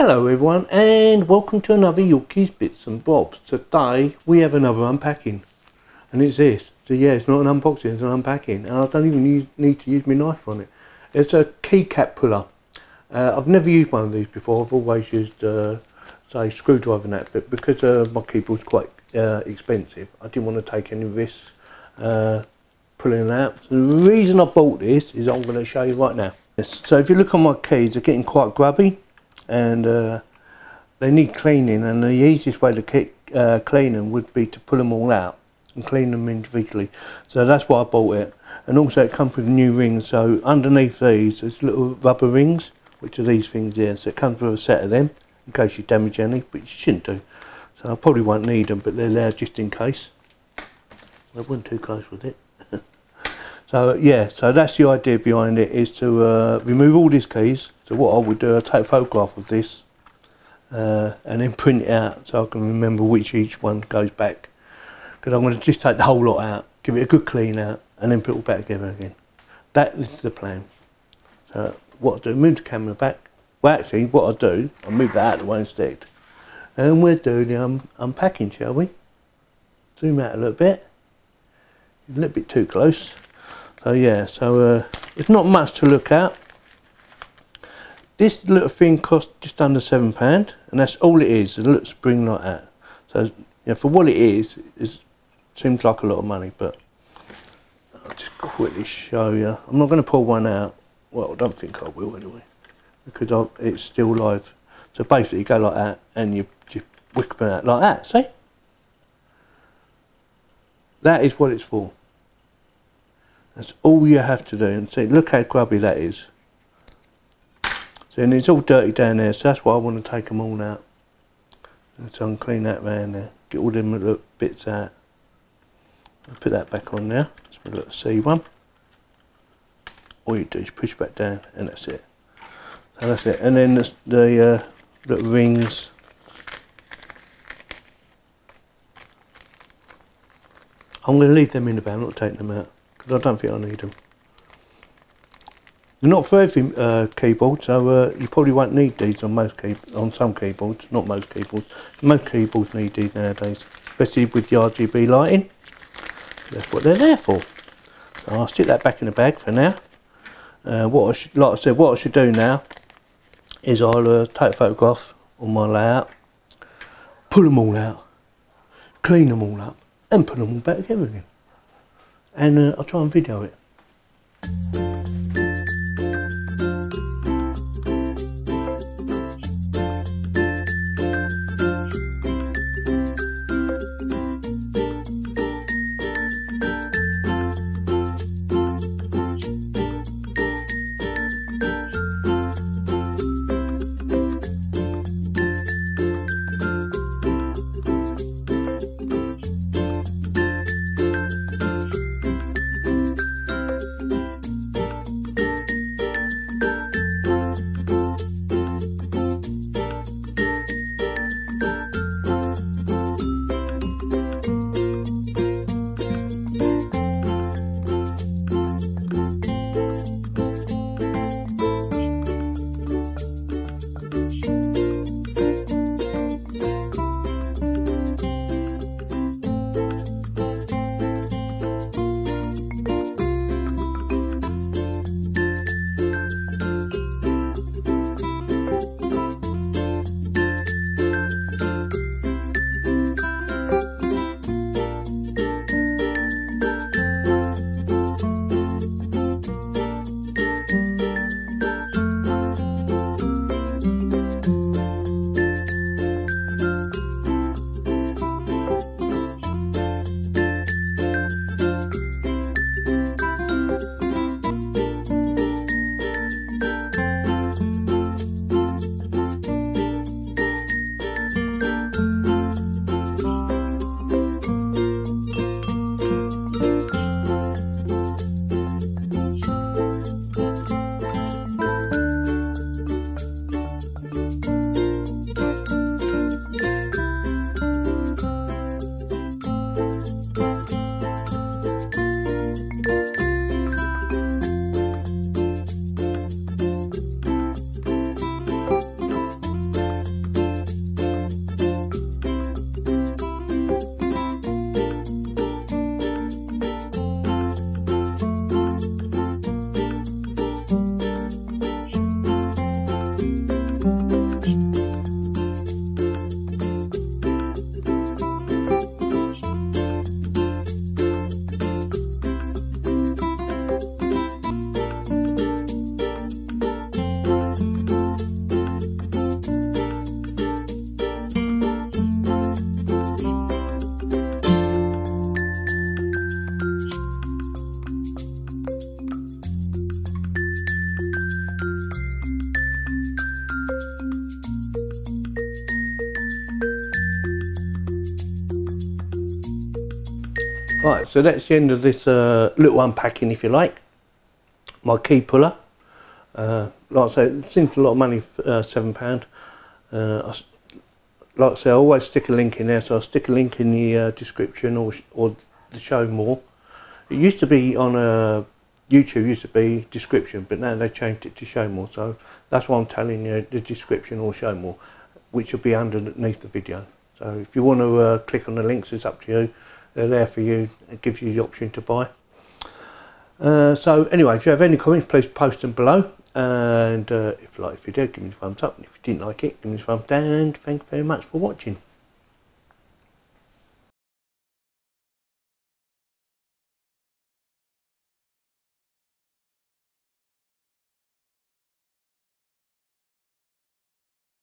Hello everyone, and welcome to another Yorkies Bits and Bobs. Today we have another unpacking, and it's this. So yeah, it's not an unboxing, it's an unpacking, and I don't even need to use my knife on it. It's a keycap puller. I've never used one of these before. I've always used say screwdriver and that, but because my keyboard's quite expensive, I didn't want to take any risks pulling it out. So the reason I bought this is I'm going to show you right now. Yes. So if you look on my keys, they're getting quite grubby, and they need cleaning, and the easiest way to clean them would be to pull them all out and clean them individually. So that's why I bought it. And also it comes with new rings, so underneath these there's little rubber rings, which are these things here. So it comes with a set of them in case you damage any, but you shouldn't do. So I probably won't need them, but they're there just in case. I wasn't too close with it. So yeah, so that's the idea behind it, is to remove all these keys. So what I would do, I'd take a photograph of this and then print it out so I can remember which each one goes back. Because I'm going to just take the whole lot out, give it a good clean out, and then put it all back together again. That is the plan. So what I do, move the camera back. Well, actually, what I do, I move that out of the way instead. And we'll do the unpacking, shall we? Zoom out a little bit. A little bit too close. So yeah, so it's not much to look at. This little thing costs just under £7, and that's all it is, a little spring like that. So you know, for what it is, it seems like a lot of money, but I'll just quickly show you. I'm not going to pull one out. Well, I don't think I will anyway, because it's still live. So basically you go like that, and you just whip it out like that, see? That is what it's for. That's all you have to do, and see, look how grubby that is. So, and it's all dirty down there, so that's why I want to take them all out. And so I'm clean that round there, get all them little bits out. I'll put that back on now. It's my little C one. All you do is push back down, and that's it. So that's it. And then the little rings. I'm going to leave them in the bag, not take them out, because I don't think I need them. They're not for every keyboard, so you probably won't need these on some keyboards, not most keyboards. Most keyboards need these nowadays, especially with the RGB lighting. That's what they're there for. So I'll stick that back in the bag for now. Like I said, what I should do now is I'll take a photograph on my layout, pull them all out, clean them all up, and put them all back together again. And I'll try and video it. Right, so that's the end of this little unpacking, if you like. My key puller. Like I say, it seems a lot of money for £7. Like I say, I always stick a link in there, so I'll stick a link in the description or the show more. It used to be on YouTube, used to be description, but now they changed it to show more, so that's why I'm telling you the description or show more, which will be underneath the video. So if you want to click on the links, it's up to you. They're there for you. It gives you the option to buy. So anyway, if you have any comments, please post them below. And if you did, give me a thumbs up. And if you didn't like it, give me a thumbs down. And thank you very much for watching.